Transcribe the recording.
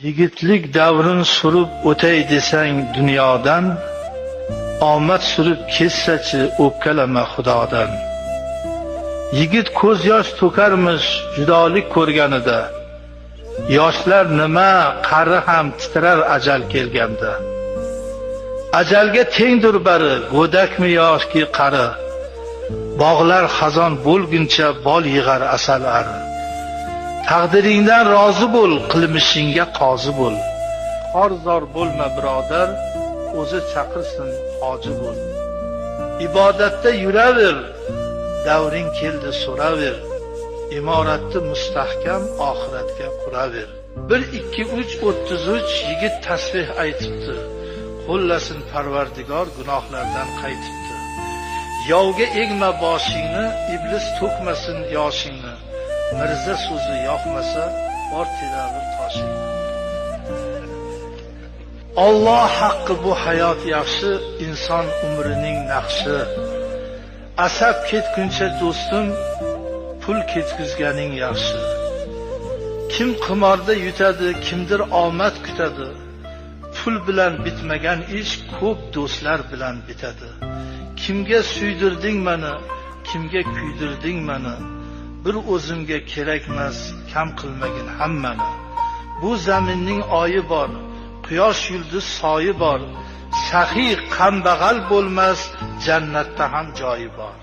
Yigitlik davrin surib o'tay desang dunyodan, omad surib ketsachi o'pkalama Xudodan. Yigit ko'z yosh to'karmish judolik ko'rganida, yoshlar nima qari ham titrar ajal kelganda. Ajalga tengdir bari go'dakmi yoki qari, bog'lar xazon bo'lguncha bol yig'ar asal ari. Taqdiringdan rozi bo'l, qilmishingga qozi bo'l. Xorzor bo'lma birodar, o'zi chaqirsin hoji bo'l. Ibodatda yuraver, davring keldi so'raver. Imoratni mustahkam oxiratga quraver. 1 2 3 33 yigit tasbih aytibdi. Qo'llasin Parvardigor gunohlardan qaytibdi. Yovga egma boshingni, iblis to'kmasin yoshingni. Mirza so'zi yoqmasa, bor tedavir toshingni. Alloh haqqi bu hayot yaxshi, inson umrining naqshi. Asab ketguncha do'stim, pul ketkizganing yaxshi. Kim qimorda yutadi, kimdir omad kutadi. Pul bilan bitmagan ish ko'p do'stlar bilan bitadi. Kimga suydirding meni, kimga kuydirding meni? Bir o'zimga kerakmas, kam qilmagin hammani. Bu zaminning oyi bor, quyosh yulduz soyi bor. Saxiy kambag'al bo'lmas, jannatda ham joyi bor.